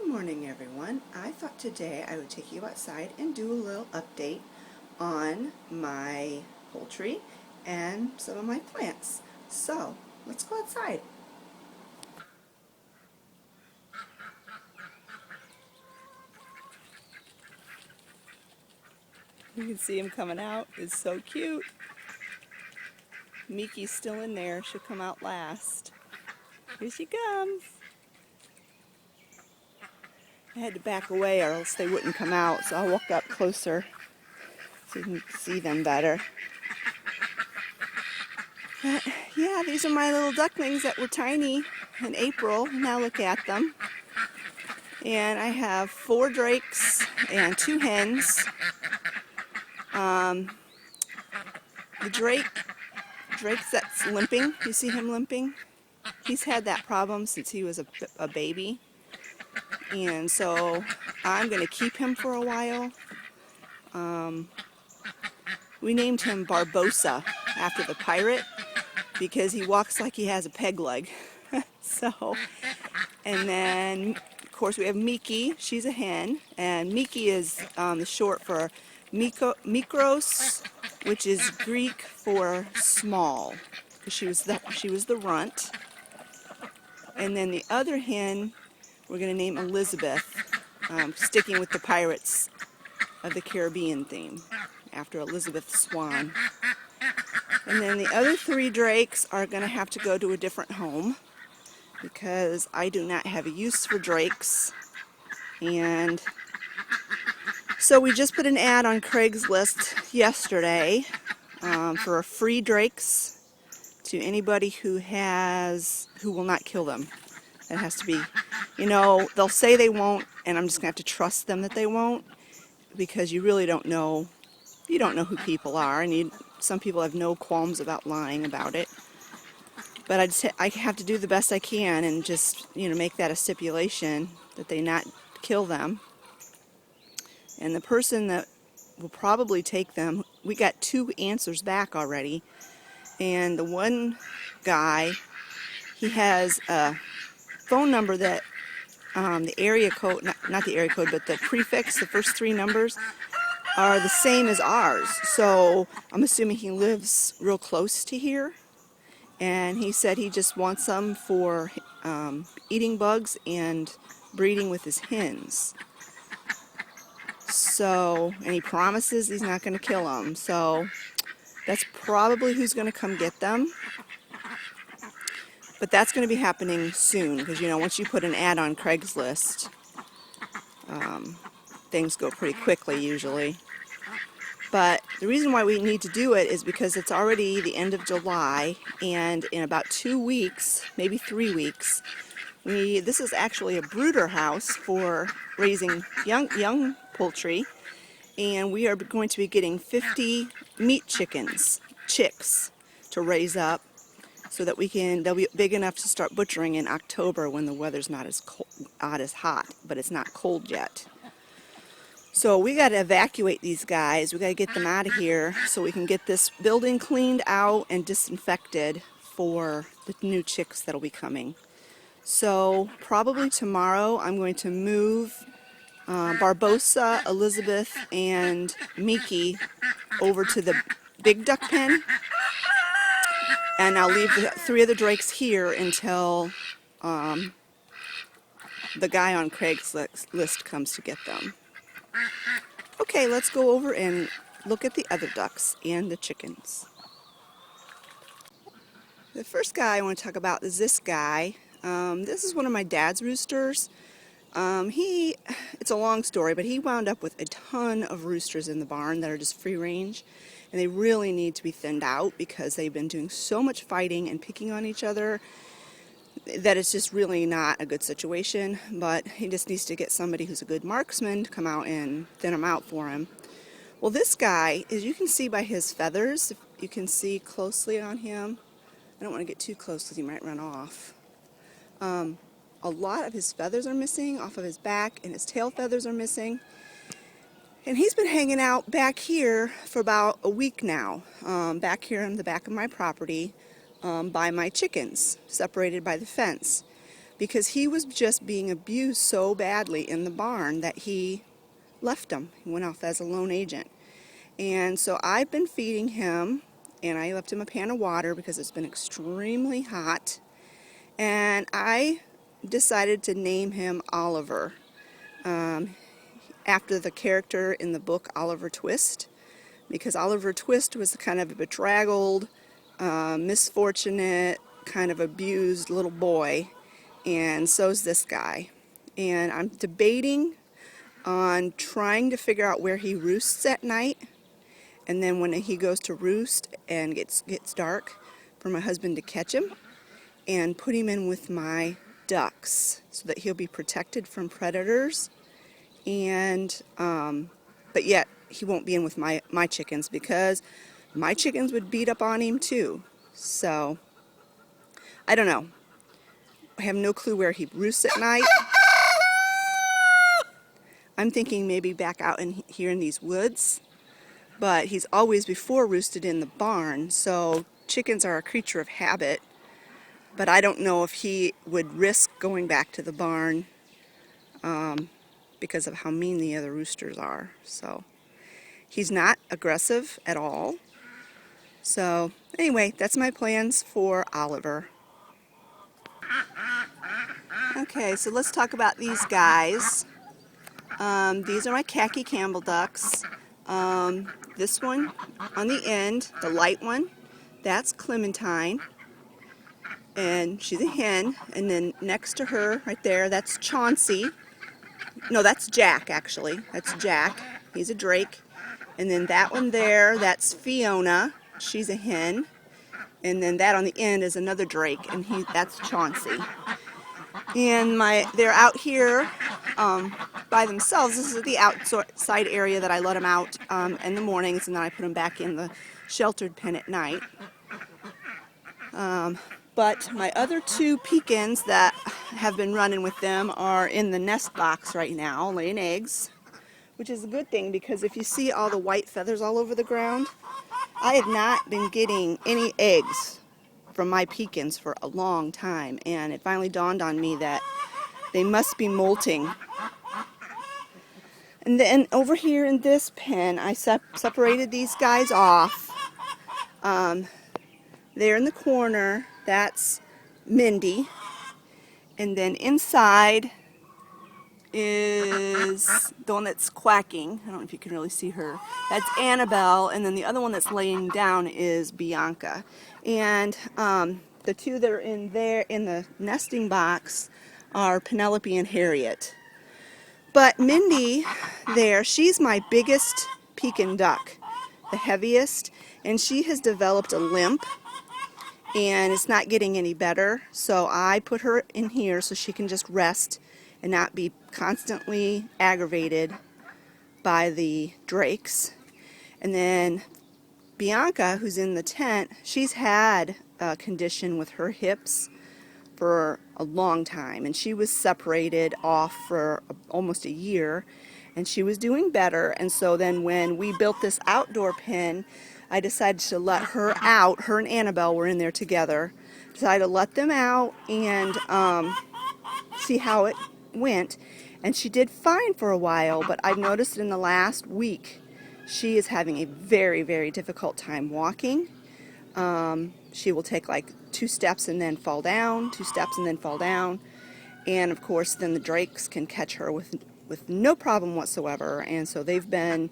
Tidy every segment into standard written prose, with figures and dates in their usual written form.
morning, everyone. I thought today I would take you outside and do a little update on my poultry and some of my plants. So, let's go outside. You can see him coming out. It's so cute. Miki's still in there. She'll come out last. Here she comes. I had to back away or else they wouldn't come out, so I'll walk up closer so you can see them better. But yeah, these are my little ducklings that were tiny in April. Now look at them. And I have 4 drakes and 2 hens. The drake that's limping, you see him limping? He's had that problem since he was a baby. And so I'm going to keep him for a while. We named him Barbosa after the pirate because he walks like he has a peg leg. And then of course we have Miki. She's a hen, and Miki is the short for Mikros, which is Greek for small. She was the runt. And then the other hen we're going to name Elizabeth, sticking with the Pirates of the Caribbean theme, after Elizabeth Swan. And then the other 3 drakes are going to have to go to a different home because I do not have a use for drakes. And so we just put an ad on Craigslist yesterday for free drakes to anybody who will not kill them. It has to be, they'll say they won't, and I'm just going to have to trust them that they won't, because you really don't know. You don't know who people are, and some people have no qualms about lying about it. But I have to do the best I can and just, make that a stipulation that they not kill them. And the person that will probably take them, we got 2 answers back already. And the one guy, he has a phone number that the area code, not the area code, but the prefix, the first 3 numbers, are the same as ours. So I'm assuming he lives real close to here. And he said he just wants them for eating bugs and breeding with his hens. So, and he promises he's not going to kill them. So that's probably who's going to come get them. But that's going to be happening soon because, once you put an ad on Craigslist, things go pretty quickly usually. But the reason why we need to do it is because it's already the end of July, and in about 2 weeks, maybe 3 weeks, this is actually a brooder house for raising young poultry, and we are going to be getting 50 meat chicks to raise up, so that they'll be big enough to start butchering in October when the weather's not as hot, but it's not cold yet. So we got to evacuate these guys. We got to get them out of here so we can get this building cleaned out and disinfected for the new chicks that'll be coming. So probably tomorrow I'm going to move Barbosa, Elizabeth, and Miki over to the big duck pen. And I'll leave the 3 of the drakes here until the guy on Craigslist comes to get them. Okay, let's go over and look at the other ducks and the chickens. The first guy I want to talk about is this guy. This is one of my dad's roosters. It's a long story, but he wound up with a ton of roosters in the barn that are just free range. And they really need to be thinned out because they've been doing so much fighting and picking on each other that it's just really not a good situation. But he just needs to get somebody who's a good marksman to come out and thin them out for him. Well, this guy, as you can see by his feathers, if you can see closely on him, I don't want to get too close because he might run off. A lot of his feathers are missing off of his back, and his tail feathers are missing. And he's been hanging out back here for about a week now, back here on the back of my property by my chickens, separated by the fence. because he was just being abused so badly in the barn that he left him. He went off as a lone agent. And so I've been feeding him, and I left him a pan of water because it's been extremely hot. And I decided to name him Oliver, after the character in the book Oliver Twist, because Oliver Twist was kind of a bedraggled, misfortunate, kind of abused little boy, and so's this guy. And I'm debating on trying to figure out where he roosts at night, and then when he goes to roost and gets dark, for my husband to catch him and put him in with my ducks so that he'll be protected from predators, and but yet he won't be in with my chickens, because my chickens would beat up on him too. So I don't know. I have no clue where he roosts at night. I'm thinking maybe back out here in these woods, but he's always before roosted in the barn, so chickens are a creature of habit. But I don't know if he would risk going back to the barn because of how mean the other roosters are. So he's not aggressive at all. So anyway, that's my plans for Oliver. Okay, so let's talk about these guys. These are my Khaki Campbell ducks. This one on the end, the light one, that's Clementine, and she's a hen. And then next to her, right there, that's Chauncey. No, that's Jack, actually. That's Jack. He's a drake. And then that one there, that's Fiona. She's a hen. And then that on the end is another drake, and that's Chauncey. And they're out here by themselves. This is the outside area that I let them out in the mornings, and then I put them back in the sheltered pen at night. But my other two pecans that have been running with them are in the nest box right now, laying eggs, which is a good thing, because if you see all the white feathers all over the ground, I have not been getting any eggs from my pecans for a long time, and it finally dawned on me that they must be molting. And then over here in this pen, I separated these guys off. There in the corner, that's Mindy. And then inside is the one that's quacking. I don't know if you can really see her. That's Annabelle, and then the other one that's laying down is Bianca. And the two that are in there in the nesting box are Penelope and Harriet. But Mindy there, she's my biggest pekin duck, the heaviest, and she has developed a limp, and it's not getting any better. So I put her in here so she can just rest and not be constantly aggravated by the drakes. And then Bianca, who's in the tent, she's had a condition with her hips for a long time, and she was separated off for almost a year, and she was doing better. And so then when we built this outdoor pen, I decided to let her out. Her and Annabelle were in there together. Decided to let them out and see how it went, and she did fine for a while, but I've noticed in the last week she is having a very, very difficult time walking. She will take like 2 steps and then fall down, 2 steps and then fall down, and of course then the drakes can catch her with no problem whatsoever. And so they've been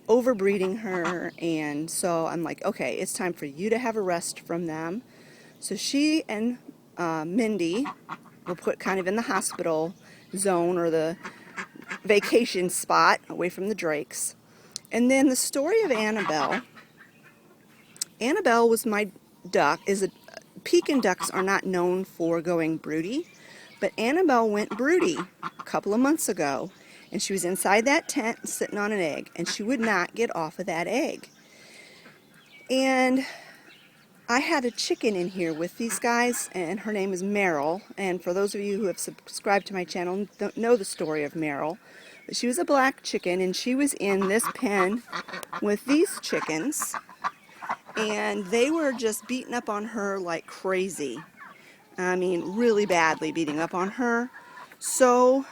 overbreeding her, and so I'm like, okay, it's time for you to have a rest from them. So she and Mindy were put kind of in the hospital zone, or the vacation spot away from the drakes. And then the story of Annabelle. Annabelle was my duck. Pekin ducks are not known for going broody, but Annabelle went broody a couple of months ago, and she was inside that tent sitting on an egg, and she would not get off of that egg. And I had a chicken in here with these guys, and her name is Meryl. And for those of you who have subscribed to my channel don't know the story of Meryl, but she was a black chicken, and she was in this pen with these chickens, and they were just beating up on her like crazy. I mean, really badly beating up on her. So,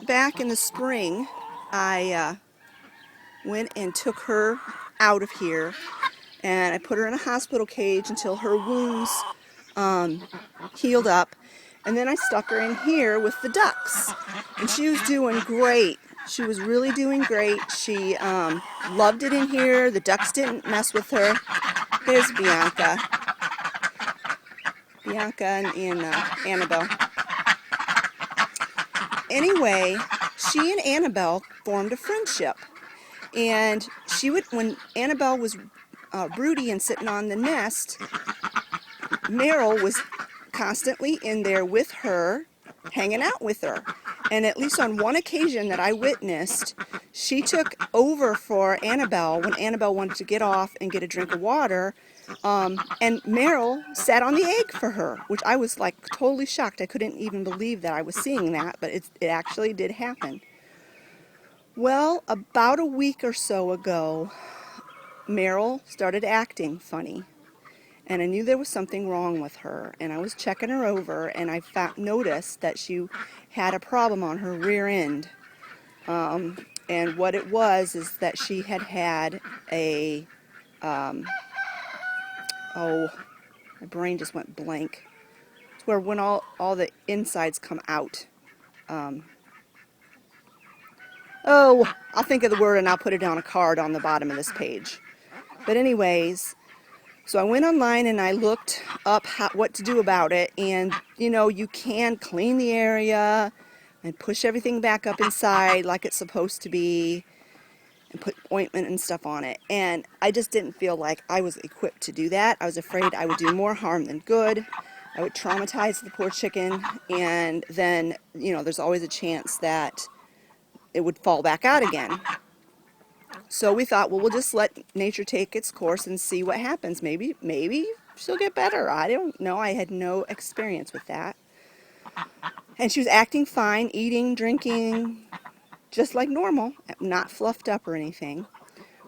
back in the spring, I went and took her out of here, and I put her in a hospital cage until her wounds healed up, and then I stuck her in here with the ducks, and she was doing great. She was really doing great. She loved it in here. The ducks didn't mess with her. Here's Bianca and Annabelle. Anyway, she and Annabelle formed a friendship, and she would, when Annabelle was broody and sitting on the nest, Meryl was constantly in there with her, hanging out with her. And at least on one occasion that I witnessed, she took over for Annabelle when Annabelle wanted to get off and get a drink of water, and Meryl sat on the egg for her, which I was like totally shocked. I couldn't even believe that I was seeing that, but it actually did happen. Well, about a week or so ago, Meryl started acting funny. And I knew there was something wrong with her, and I was checking her over, and I noticed that she had a problem on her rear end. And what it was is that she had a, oh, my brain just went blank. It's where when all the insides come out. Oh, I'll think of the word and I'll put it on a card on the bottom of this page. But anyways, so I went online and I looked up what to do about it, and you know, you can clean the area and push everything back up inside like it's supposed to be and put ointment and stuff on it, and I just didn't feel like I was equipped to do that. I was afraid I would do more harm than good. I would traumatize the poor chicken, and then, you know, there's always a chance that it would fall back out again. So we thought, well, we'll just let nature take its course and see what happens. Maybe she'll get better. I don't know. I had no experience with that. And she was acting fine, eating, drinking, just like normal, not fluffed up or anything.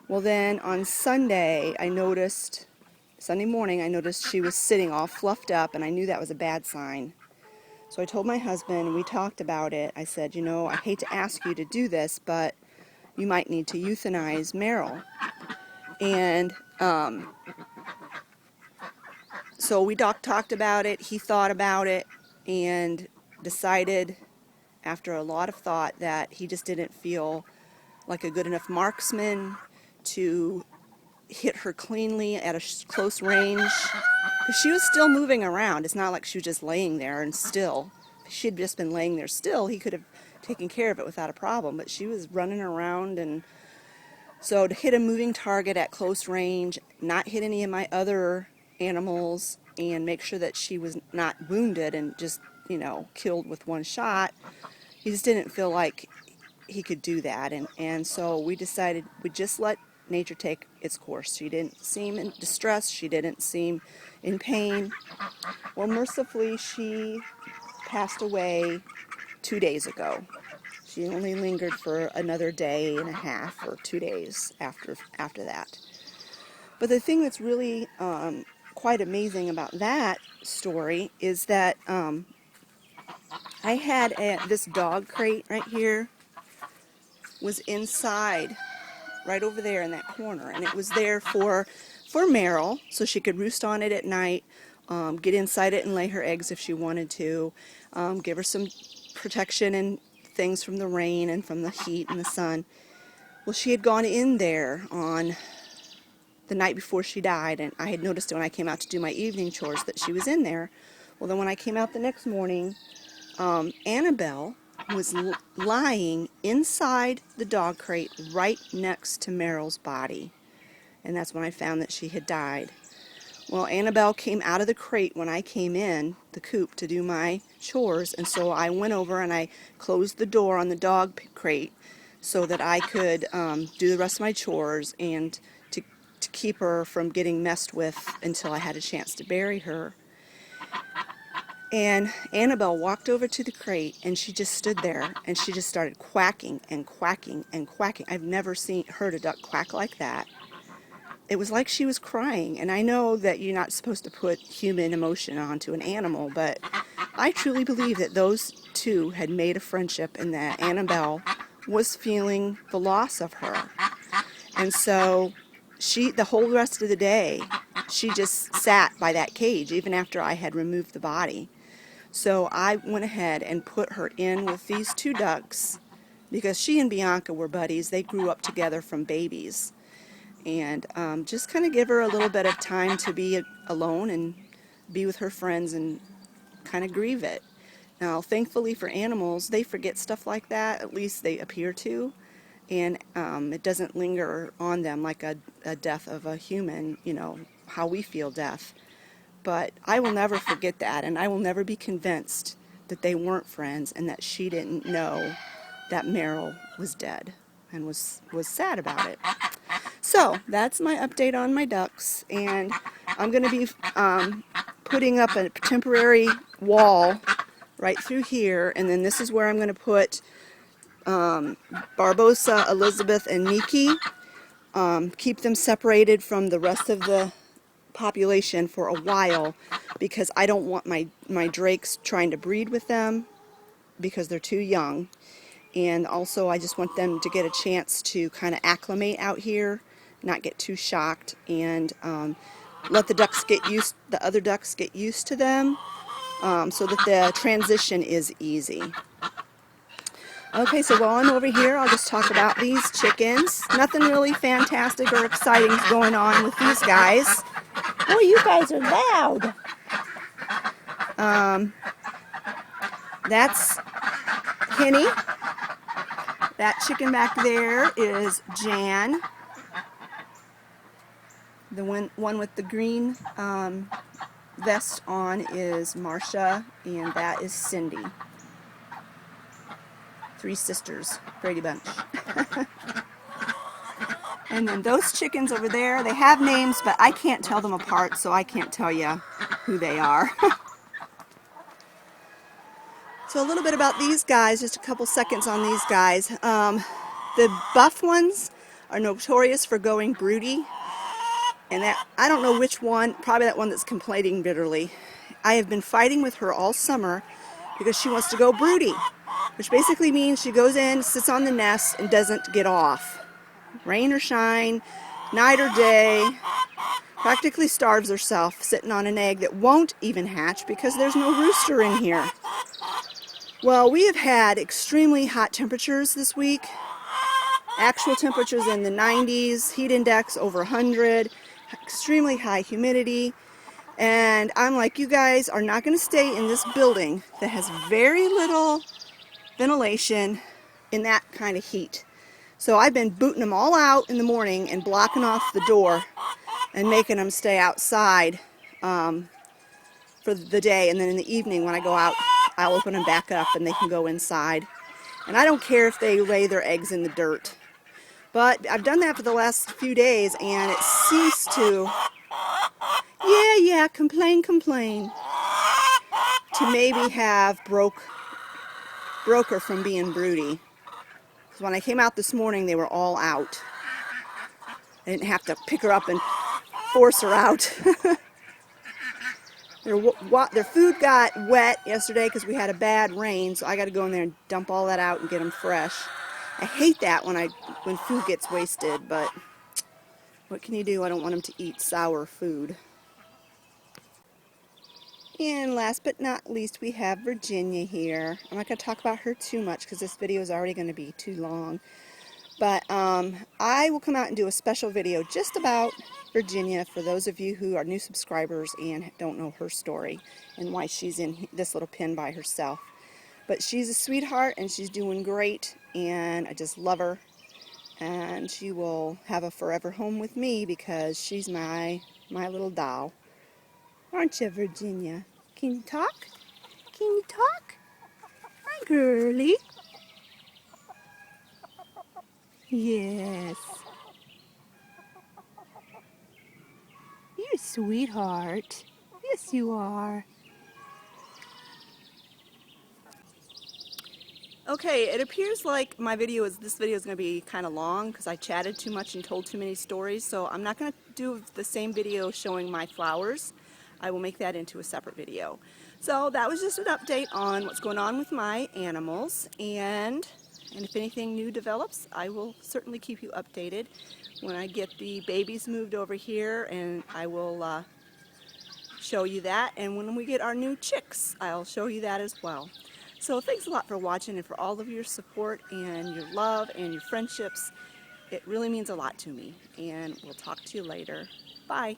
Well, then on Sunday morning, I noticed she was sitting all fluffed up, and I knew that was a bad sign. So I told my husband, and we talked about it. I said, you know, I hate to ask you to do this, but you might need to euthanize Meryl. And so we talked about it. He thought about it and decided, after a lot of thought, that he just didn't feel like a good enough marksman to hit her cleanly at a close range. Because she was still moving around. It's not like she was just laying there and still. If she'd just been laying there still, he could have taken care of it without a problem. But she was running around, and so to hit a moving target at close range, not hit any of my other animals, and make sure that she was not wounded and just, you know, killed with one shot, he just didn't feel like he could do that. And so we decided we'd just let nature take its course. She didn't seem in distress. She didn't seem in pain. Well, mercifully, she passed away 2 days ago. She only lingered for another day and a half or 2 days after that. But the thing that's really quite amazing about that story is that I had this dog crate right here was inside, right over there in that corner, and it was there for Meryl, so she could roost on it at night, get inside it and lay her eggs if she wanted to, give her some protection and things from the rain and from the heat and the sun. Well, she had gone in there on the night before she died, and I had noticed it when I came out to do my evening chores that she was in there. Well, then when I came out the next morning, Annabelle was lying inside the dog crate right next to Meryl's body, and that's when I found that she had died. Well, Annabelle came out of the crate when I came in the coop to do my chores, and so I went over and I closed the door on the dog crate so that I could do the rest of my chores and to keep her from getting messed with until I had a chance to bury her. And Annabelle walked over to the crate, and she just stood there, and she just started quacking and quacking and quacking. I've never heard a duck quack like that. it was like she was crying. And I know that you're not supposed to put human emotion onto an animal, but I truly believe that those two had made a friendship and that Annabelle was feeling the loss of her. And so the whole rest of the day, she just sat by that cage even after I had removed the body. So I went ahead and put her in with these two ducks because she and Bianca were buddies. They grew up together from babies. And just kind of give her a little bit of time to be alone and be with her friends and kind of grieve it. Now, thankfully for animals, they forget stuff like that, at least they appear to, and it doesn't linger on them like a death of a human, you know, how we feel death. But I will never forget that, and I will never be convinced that they weren't friends and that she didn't know that Meryl was dead and was sad about it. So that's my update on my ducks, and I'm going to be putting up a temporary wall right through here, and then this is where I'm going to put Barbosa, Elizabeth, and Miki. Keep them separated from the rest of the population for a while because I don't want my drakes trying to breed with them because they're too young. And also I just want them to get a chance to kind of acclimate out here, not get too shocked, and let the other ducks get used to them so that the transition is easy. Okay, so while I'm over here, I'll just talk about these chickens. Nothing really fantastic or exciting is going on with these guys. Oh, you guys are loud. That's Henny. That chicken back there is Jan. The one with the green vest on is Marcia, and that is Cindy. Three sisters, Brady Bunch. And then those chickens over there, they have names, but I can't tell them apart, so I can't tell you who they are. So a little bit about these guys, just a couple seconds on these guys. The buff ones are notorious for going broody, and that, I don't know which one, probably that one that's complaining bitterly. I have been fighting with her all summer because she wants to go broody, which basically means she goes in, sits on the nest, and doesn't get off. Rain or shine, night or day, practically starves herself sitting on an egg that won't even hatch because there's no rooster in here. Well, we have had extremely hot temperatures this week. Actual temperatures in the 90s, heat index over 100, extremely high humidity. And I'm like, you guys are not going to stay in this building that has very little ventilation in that kind of heat. So I've been booting them all out in the morning and blocking off the door and making them stay outside for the day. And then in the evening when I go out, I'll open them back up and they can go inside. And I don't care if they lay their eggs in the dirt. But I've done that for the last few days and it seems to, complain, to maybe have broke her from being broody. Because when I came out this morning, they were all out. I didn't have to pick her up and force her out. Their food got wet yesterday because we had a bad rain, so I got to go in there and dump all that out and get them fresh. I hate that when food gets wasted, but what can you do? I don't want them to eat sour food. And last but not least, we have Virginia here. I'm not going to talk about her too much because this video is already going to be too long. But I will come out and do a special video just about Virginia for those of you who are new subscribers and don't know her story and why she's in this little pen by herself. But she's a sweetheart and she's doing great and I just love her. And she will have a forever home with me because she's my little doll. Aren't you, Virginia? Can you talk? Can you talk? Hi, girlie. Yes. You're a sweetheart. Yes, you are. Okay, it appears like this video is going to be kind of long because I chatted too much and told too many stories, so I'm not going to do the same video showing my flowers. I will make that into a separate video. So that was just an update on what's going on with my animals, and if anything new develops, I will certainly keep you updated when I get the babies moved over here, and I will show you that, and when we get our new chicks, I'll show you that as well. So thanks a lot for watching and for all of your support and your love and your friendships. It really means a lot to me, and we'll talk to you later. Bye.